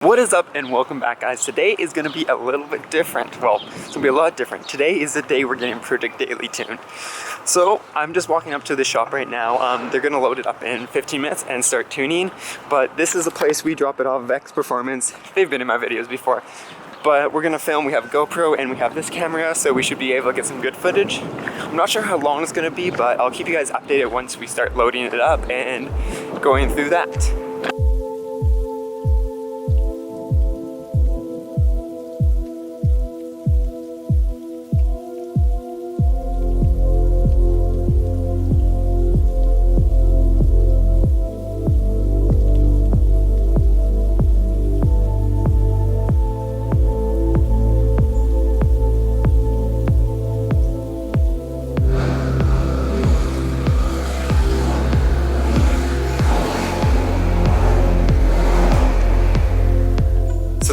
What is up and welcome back, guys. Today is going to be a little bit different. Well, it's going to be a lot different. Today is the day we're getting Project Daily tuned. So I'm just walking up to the shop right now. They're going to load it up in 15 minutes and start tuning. But this is the place we drop it off, IAG Performance. They've been in my videos before. But we're going to film. We have a GoPro and we have this camera, so we should be able to get some good footage. I'm not sure how long it's going to be, but I'll keep you guys updated once we start loading it up and going through that.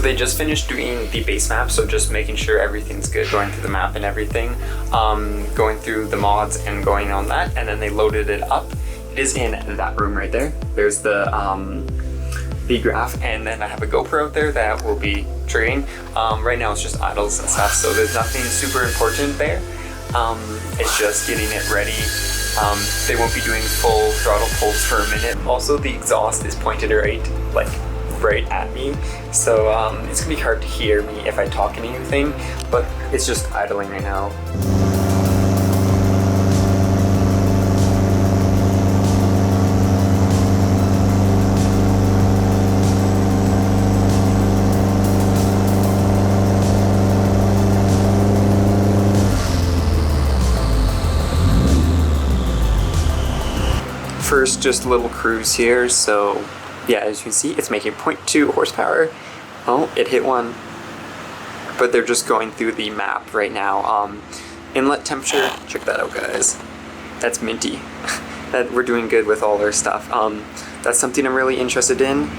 They just finished doing the base map, so just making sure everything's good, going through the map and everything, going through the mods and going on that, and then they loaded it up. It is in that room right there. There's the graph, and then I have a GoPro there that will be triggering. Right now it's just idles and stuff, so there's nothing super important there. It's just getting it ready. They won't be doing full throttle pulls for a minute. Also, the exhaust is pointed right at me, so it's gonna be hard to hear me if I talk anything, but it's just idling right now. First, just a little cruise here, so yeah, as you can see, it's making 0.2 horsepower. Oh, it hit one. But they're just going through the map right now. Inlet temperature, check that out, guys. That's minty. That we're doing good with all our stuff. That's something I'm really interested in,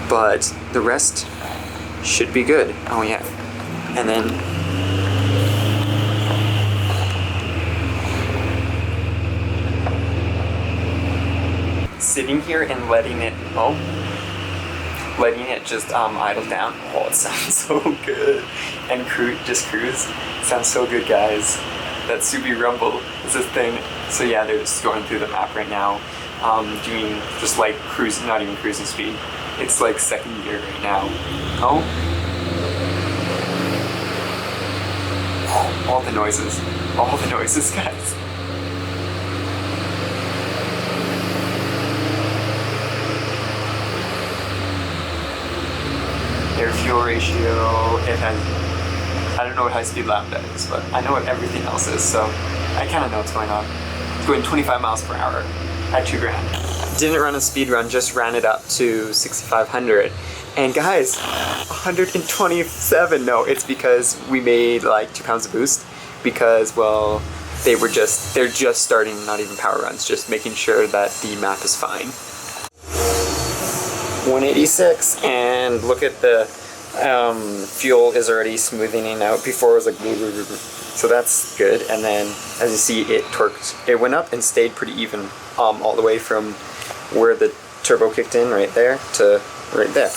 but the rest should be good. Oh yeah. And then sitting here and letting it just idle down. Oh, it sounds so good. And just cruise. It sounds so good, guys. That SUBARU rumble is a thing. So yeah, they're just going through the map right now, doing just like cruising, not even cruising speed. It's like second gear right now. Oh, all the noises, guys. Air fuel ratio, it has, I don't know what high speed lambda is, but I know what everything else is, so I kind of know what's going on. It's going 25 miles per hour at 2 grand. Didn't run a speed run, just ran it up to 6,500. And guys, 127, no, it's because we made like 2 pounds of boost because, well, they're just starting, not even power runs, just making sure that the map is fine. 186, and look at the fuel is already smoothing out. Before it was like blah, blah, blah, blah. So that's good. And then as you see, it went up and stayed pretty even all the way from where the turbo kicked in right there to right there.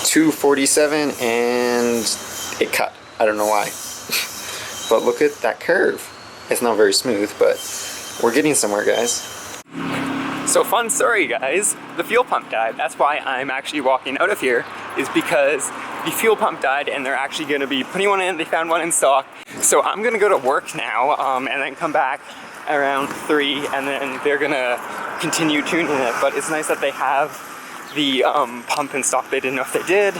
.247 and it cut. I don't know why. But look at that curve. It's not very smooth, but we're getting somewhere, guys. So fun story, guys. The fuel pump died. That's why I'm actually walking out of here, is because the fuel pump died and they're actually going to be putting one in. They found one in stock. So I'm going to go to work now and then come back around 3, and then they're gonna continue tuning it. But it's nice that they have the pump in stock. They didn't know if they did,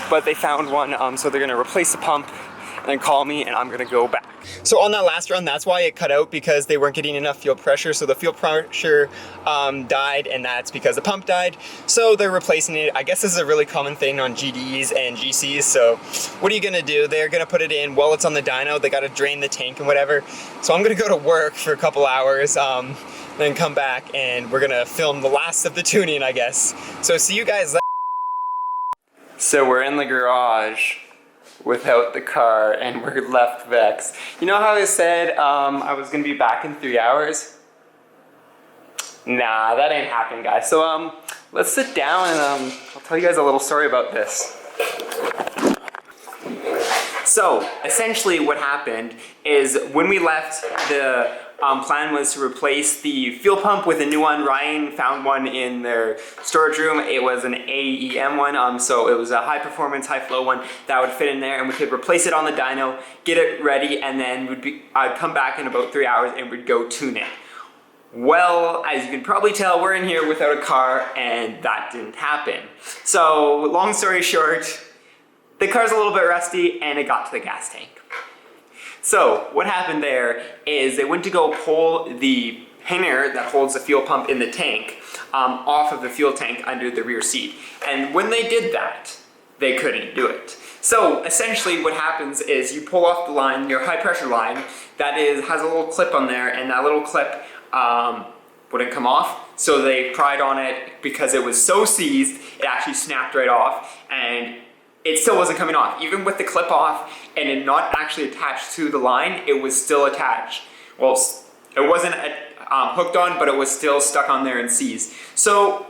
but they found one, so they're gonna replace the pump and then call me, and I'm gonna go back. So on that last run, that's why it cut out, because they weren't getting enough fuel pressure. So the fuel pressure died, and that's because the pump died. So they're replacing it. I guess this is a really common thing on GDs and GCs. So what are you gonna do? They're gonna put it in while it's on the dyno. They gotta drain the tank and whatever. So I'm gonna go to work for a couple hours, then come back, and we're gonna film the last of the tuning, I guess. So see you guys later. So we're in the garage without the car, and we're left vexed. You know how I said I was gonna be back in 3 hours? Nah, that ain't happening, guys. So let's sit down, and I'll tell you guys a little story about this. So essentially what happened is when we left, the plan was to replace the fuel pump with a new one. Ryan found one in their storage room. It was an AEM one, so it was a high performance, high flow one that would fit in there, and we could replace it on the dyno, get it ready, and then I'd come back in about 3 hours and we'd go tune it. Well, as you can probably tell, we're in here without a car, and that didn't happen. So long story short, the car's a little bit rusty, and it got to the gas tank. So what happened there is they went to go pull the hanger that holds the fuel pump in the tank off of the fuel tank under the rear seat. And when they did that, they couldn't do it. So essentially what happens is you pull off the line, your high pressure line, that has a little clip on there, and that little clip wouldn't come off. So they pried on it because it was so seized, it actually snapped right off, and it still wasn't coming off. Even with the clip off and it not actually attached to the line, it was still attached. Well, it wasn't hooked on, but it was still stuck on there and seized. So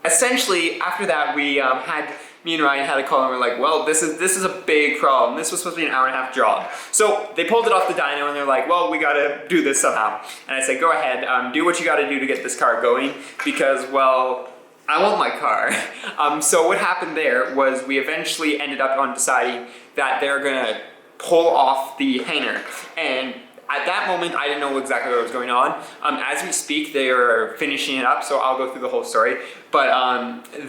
essentially, after that, me and Ryan had a call, and we're like, well, this is a big problem. This was supposed to be an hour-and-a-half job. So they pulled it off the dyno, and they're like, well, we gotta do this somehow. And I said, go ahead, do what you gotta do to get this car going, because, well, I want my car. So what happened there was we eventually ended up on deciding that they're gonna pull off the hanger. And at that moment, I didn't know exactly what was going on. As we speak, they are finishing it up, so I'll go through the whole story. But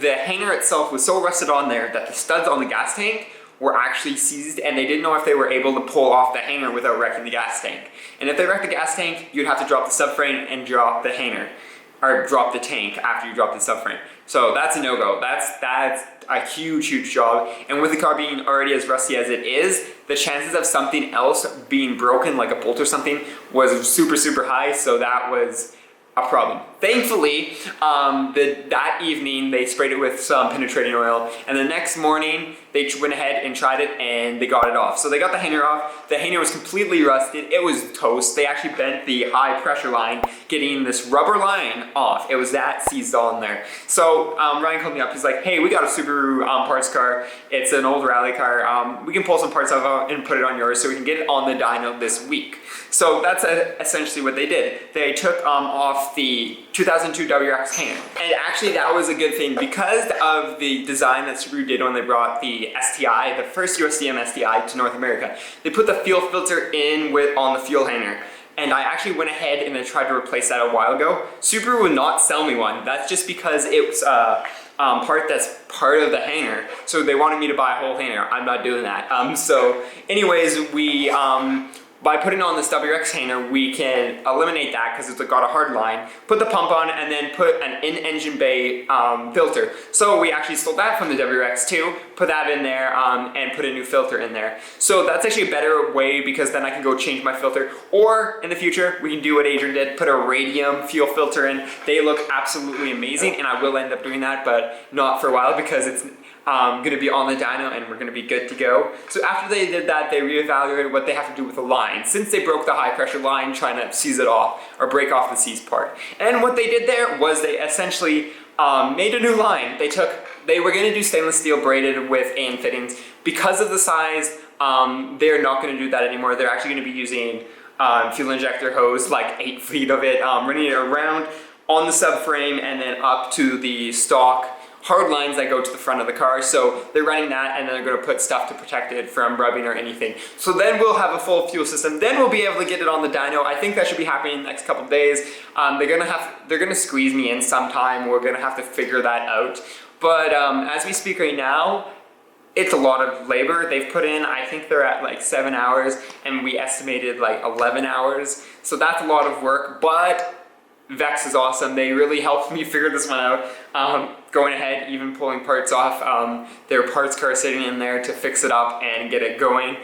the hanger itself was so rusted on there that the studs on the gas tank were actually seized, and they didn't know if they were able to pull off the hanger without wrecking the gas tank. And if they wrecked the gas tank, you'd have to drop the subframe and drop the hanger, or drop the tank after you drop the subframe. So that's a no-go. That's a huge job. And with the car being already as rusty as it is, the chances of something else being broken, like a bolt or something, was super high, so that was a problem. Thankfully, that evening they sprayed it with some penetrating oil, and the next morning they went ahead and tried it, and they got it off. So they got the hanger off. The hanger was completely rusted. It was toast. They actually bent the high pressure line, getting this rubber line off. It was that seized on there. So Ryan called me up. He's like, hey, we got a Subaru parts car. It's an old rally car. We can pull some parts off and put it on yours so we can get it on the dyno this week. So that's essentially what they did. They took off the 2002 WRX hanger. And actually that was a good thing because of the design that Subaru did when they brought the STI, the first USDM STI to North America. They put the fuel filter in on the fuel hanger. And I actually went ahead and then tried to replace that a while ago. Subaru would not sell me one. That's just because it was a part that's part of the hanger. So they wanted me to buy a whole hanger. I'm not doing that. So anyways, we by putting on this WRX hanger, we can eliminate that because it's got a hard line, put the pump on, and then put an in-engine bay filter. So we actually stole that from the WRX too, put that in there, and put a new filter in there. So that's actually a better way because then I can go change my filter. Or in the future, we can do what Adrian did, put a radium fuel filter in. They look absolutely amazing, and I will end up doing that, but not for a while because it's going to be on the dyno and we're going to be good to go. So after they did that, they reevaluated what they have to do with the line. Since they broke the high pressure line trying to seize it off or break off the seized part. And what they did there was they essentially made a new line. They were going to do stainless steel braided with AN fittings. Because of the size, they're not going to do that anymore. They're actually going to be using fuel injector hose, like 8 feet of it, running it around on the subframe and then up to the stock hard lines that go to the front of the car. So they're running that, and then they're going to put stuff to protect it from rubbing or anything. So then we'll have a full fuel system. Then we'll be able to get it on the dyno. I think that should be happening in the next couple of days. They're gonna squeeze me in sometime. We're gonna have to figure that out. But as we speak right now, it's a lot of labor they've put in. I think they're at like 7 hours, and we estimated like 11 hours. So that's a lot of work, but Vex is awesome. They really helped me figure this one out. Going ahead, even pulling parts off. There are parts cars sitting in there to fix it up and get it going.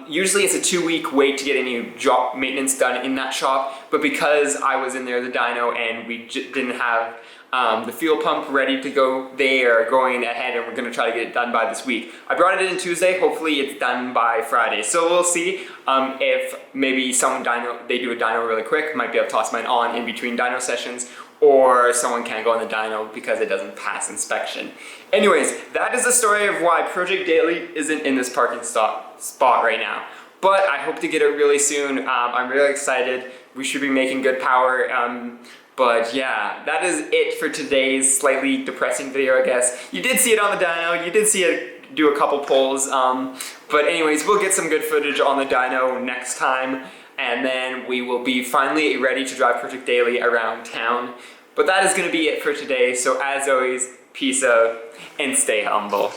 Usually it's a 2-week wait to get any job maintenance done in that shop, but because I was in there, the dyno, and we didn't have the fuel pump ready to go, they are going ahead and we're going to try to get it done by this week. I brought it in Tuesday, hopefully it's done by Friday. So we'll see if maybe they do a dyno really quick, might be able to toss mine on in between dyno sessions, or someone can't go on the dyno because it doesn't pass inspection. Anyways, that is the story of why Project Daily isn't in this parking spot right now. But I hope to get it really soon. I'm really excited. We should be making good power. But yeah, that is it for today's slightly depressing video, I guess. You did see it on the dyno, you did see it do a couple pulls. But anyways, we'll get some good footage on the dyno next time, and then we will be finally ready to drive Project Daily around town. But that is gonna be it for today. So as always, peace out and stay humble.